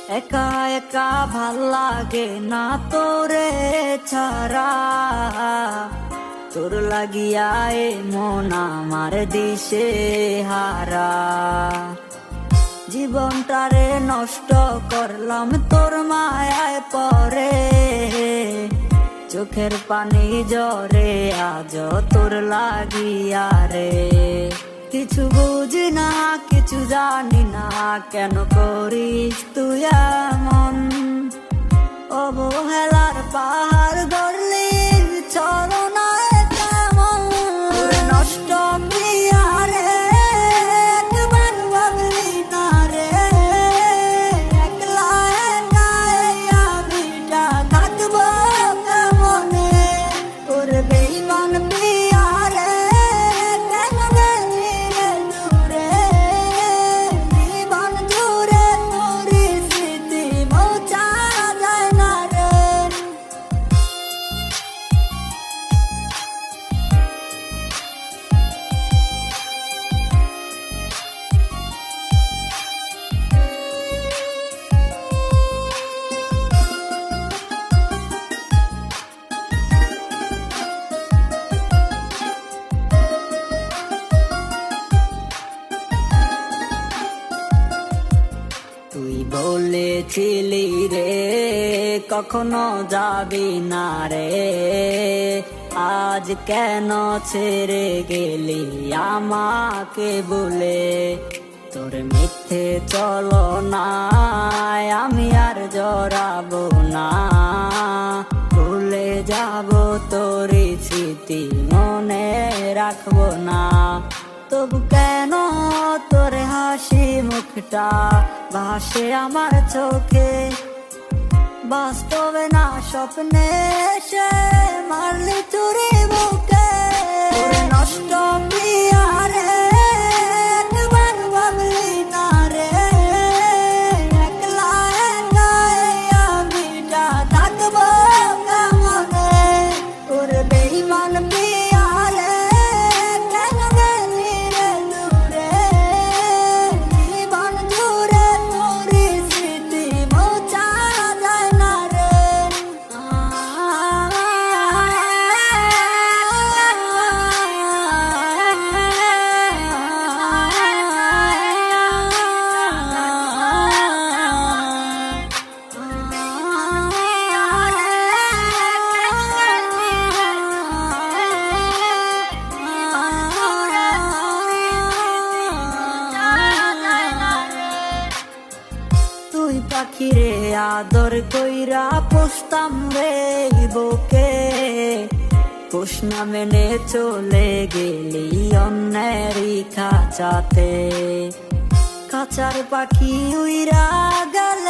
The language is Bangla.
একা একা ভাল লাগে না তোরে ছাড়া, তোর লাগিয়া এ মন আমার দিশে হারা। জীবনটারে নষ্ট করলাম তোর মায়ায় পরে, চোখের পানি জরে আজ তোর লাগিয়া রে। কিছু বুঝি না কিছু জানি না, কেন করিস তুই এমন? অবহেলার পাহাড় গড়লি চরণায় কেমন? নষ্ট প্রিয়া রে, একবার ভাবলি না রে, একলা একা এই আমিটা থাকবো কেমনে? ওর বেঈমান প্রিয়া রে, কেন গেলি রে দূরে? জীবন জুড়ে তোর স্মৃতি মোছা যায় না রে। তুই বলেছিলি রে কখনো যাবি না রে, আজ কেন ছেড়ে গেলি আমাকে বলে? তোর মিথ্যে চলো না আমি আর জড়াবো না, ভুলে যাব তোর স্মৃতি মনে রাখবো না। তবু কেন তোর হাসি মুখটা ভাসে আমার চোখে? বাস্তবে না স্বপ্নে সে মারলি চুরি বুকে। নষ্ট প্রিয়া রে, একবার ভাবলি না রে, একলা একা এই আমিটা থাকবো কেমনে? ওর বেঈমান প্রিয়া রে, কেন গেলি রে দূরে? জীবন জুড়ে তোর স্মৃতি মোছা যায় না রে। তুই পাখিরে আদর কইরা পুষতাম রে বুকে, পোষ না মেনে চলে গেলি অন্যেরই খাঁচাতে। খাঁচার পাখি উইরা গেল